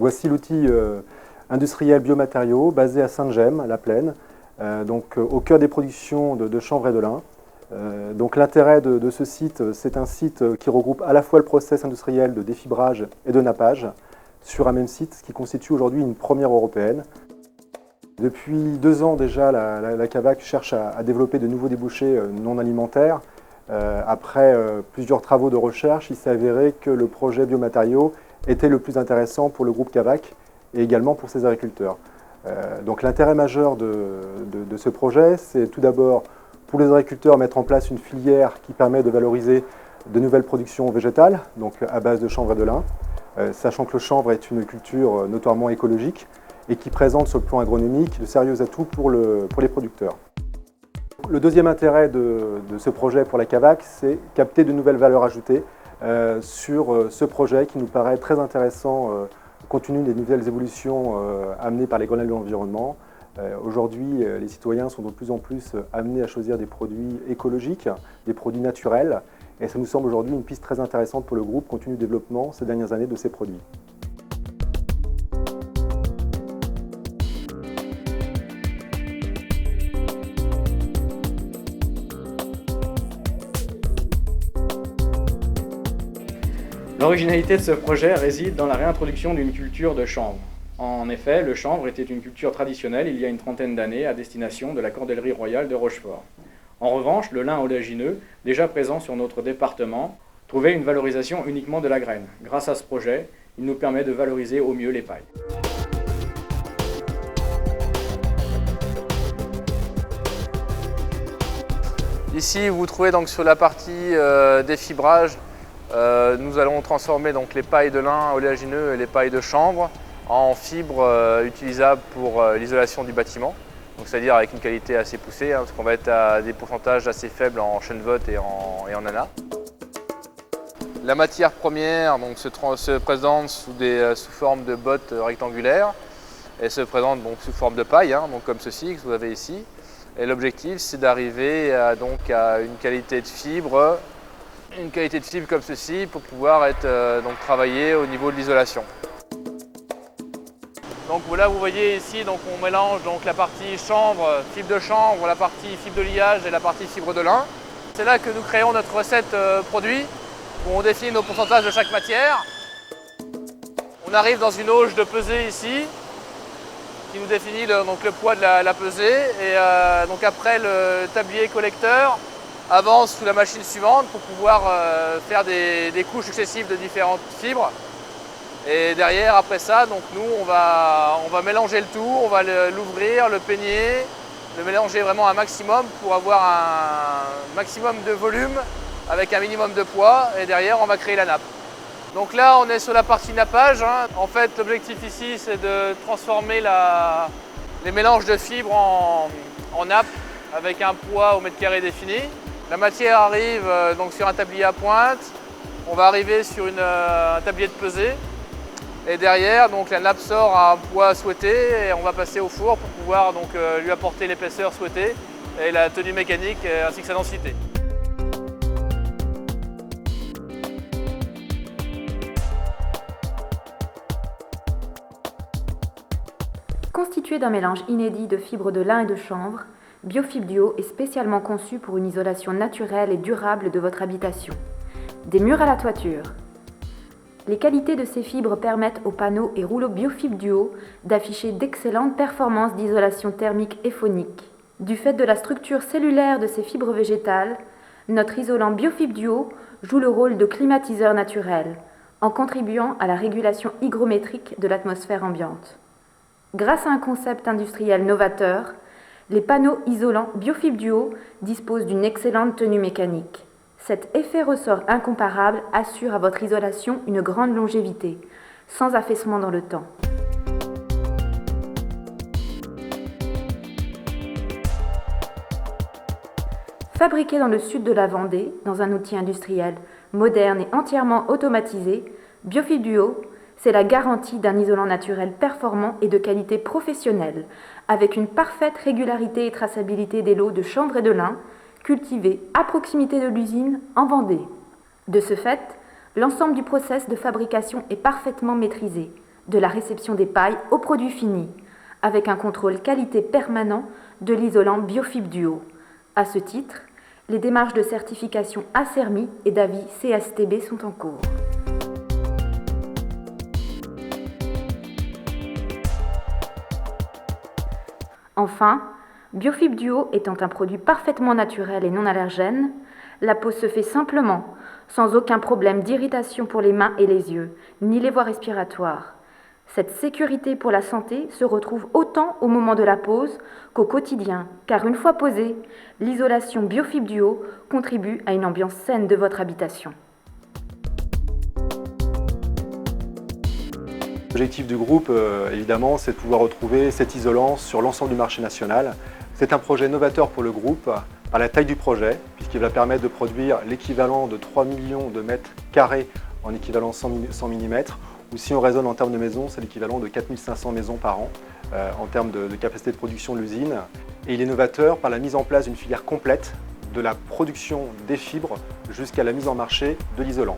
Voici l'outil industriel biomatériaux basé à Sainte-Gemme, la Plaine, au cœur des productions de chanvre et de lin. L'intérêt de ce site, c'est un site qui regroupe à la fois le process industriel de défibrage et de nappage sur un même site, ce qui constitue aujourd'hui une première européenne. Depuis 2 ans déjà, la CAVAC cherche à développer de nouveaux débouchés non alimentaires. Après plusieurs travaux de recherche, il s'est avéré que le projet biomatériaux était le plus intéressant pour le groupe CAVAC et également pour ses agriculteurs. L'intérêt majeur de ce projet, c'est tout d'abord pour les agriculteurs mettre en place une filière qui permet de valoriser de nouvelles productions végétales, donc à base de chanvre et de lin, sachant que le chanvre est une culture notoirement écologique et qui présente sur le plan agronomique de sérieux atouts pour les producteurs. Le deuxième intérêt de ce projet pour la CAVAC, c'est capter de nouvelles valeurs ajoutées sur ce projet qui nous paraît très intéressant compte tenu des nouvelles évolutions amenées par les Grenelles de l'environnement. Aujourd'hui, les citoyens sont de plus en plus amenés à choisir des produits écologiques, des produits naturels, et ça nous semble aujourd'hui une piste très intéressante pour le groupe compte tenu du développement ces dernières années de ces produits. L'originalité de ce projet réside dans la réintroduction d'une culture de chanvre. En effet, le chanvre était une culture traditionnelle il y a une trentaine d'années à destination de la cordellerie royale de Rochefort. En revanche, le lin oléagineux, déjà présent sur notre département, trouvait une valorisation uniquement de la graine. Grâce à ce projet, il nous permet de valoriser au mieux les pailles. Ici, vous trouvez donc sur la partie défibrage, nous allons transformer donc les pailles de lin oléagineux et les pailles de chanvre en fibres utilisables pour l'isolation du bâtiment, c'est-à-dire avec une qualité assez poussée, parce qu'on va être à des pourcentages assez faibles en chêne-vote et en nana. La matière première donc, se présente sous forme de bottes rectangulaires et se présente donc, sous forme de paille, comme ceci que vous avez ici. Et l'objectif, c'est d'arriver à une qualité de fibre. Une qualité de fibre comme ceci pour pouvoir être travailler au niveau de l'isolation. Donc là vous voyez ici on mélange la partie chanvre, fibre de chanvre, la partie fibre de liage et la partie fibre de lin. C'est là que nous créons notre recette produit où on définit nos pourcentages de chaque matière. On arrive dans une auge de pesée ici qui nous définit le poids de la pesée et après le tablier collecteur avance sous la machine suivante pour pouvoir faire des couches successives de différentes fibres. Et derrière, après ça, nous, on va mélanger le tout, on va l'ouvrir, le peigner, le mélanger vraiment un maximum pour avoir un maximum de volume avec un minimum de poids. Et derrière, on va créer la nappe. Donc là, on est sur la partie nappage. En fait, l'objectif ici, c'est de transformer les mélanges de fibres en nappe avec un poids au mètre carré défini. La matière arrive sur un tablier à pointe, on va arriver sur un tablier de pesée et derrière la nappe sort à un poids souhaité et on va passer au four pour pouvoir lui apporter l'épaisseur souhaitée et la tenue mécanique ainsi que sa densité. Constitué d'un mélange inédit de fibres de lin et de chanvre, Biofib Duo est spécialement conçu pour une isolation naturelle et durable de votre habitation. Des murs à la toiture. Les qualités de ces fibres permettent aux panneaux et rouleaux Biofib Duo d'afficher d'excellentes performances d'isolation thermique et phonique. Du fait de la structure cellulaire de ces fibres végétales, notre isolant Biofib Duo joue le rôle de climatiseur naturel, en contribuant à la régulation hygrométrique de l'atmosphère ambiante. Grâce à un concept industriel novateur, les panneaux isolants Biofib Duo disposent d'une excellente tenue mécanique. Cet effet ressort incomparable assure à votre isolation une grande longévité, sans affaissement dans le temps. Fabriqué dans le sud de la Vendée, dans un outil industriel moderne et entièrement automatisé, Biofib Duo, c'est la garantie d'un isolant naturel performant et de qualité professionnelle, avec une parfaite régularité et traçabilité des lots de chanvre et de lin, cultivés à proximité de l'usine en Vendée. De ce fait, l'ensemble du process de fabrication est parfaitement maîtrisé, de la réception des pailles au produit fini, avec un contrôle qualité permanent de l'isolant Biofib Duo. À ce titre, les démarches de certification ACERMI et d'avis CSTB sont en cours. Enfin, Biofib Duo étant un produit parfaitement naturel et non allergène, la pose se fait simplement, sans aucun problème d'irritation pour les mains et les yeux, ni les voies respiratoires. Cette sécurité pour la santé se retrouve autant au moment de la pose qu'au quotidien, car une fois posée, l'isolation Biofib Duo contribue à une ambiance saine de votre habitation. L'objectif du groupe, évidemment, c'est de pouvoir retrouver cet isolant sur l'ensemble du marché national. C'est un projet novateur pour le groupe, par la taille du projet, puisqu'il va permettre de produire l'équivalent de 3 millions de mètres carrés en équivalent 100 mm, ou si on raisonne en termes de maisons, c'est l'équivalent de 4500 maisons par an en termes de capacité de production de l'usine. Et il est novateur par la mise en place d'une filière complète de la production des fibres jusqu'à la mise en marché de l'isolant.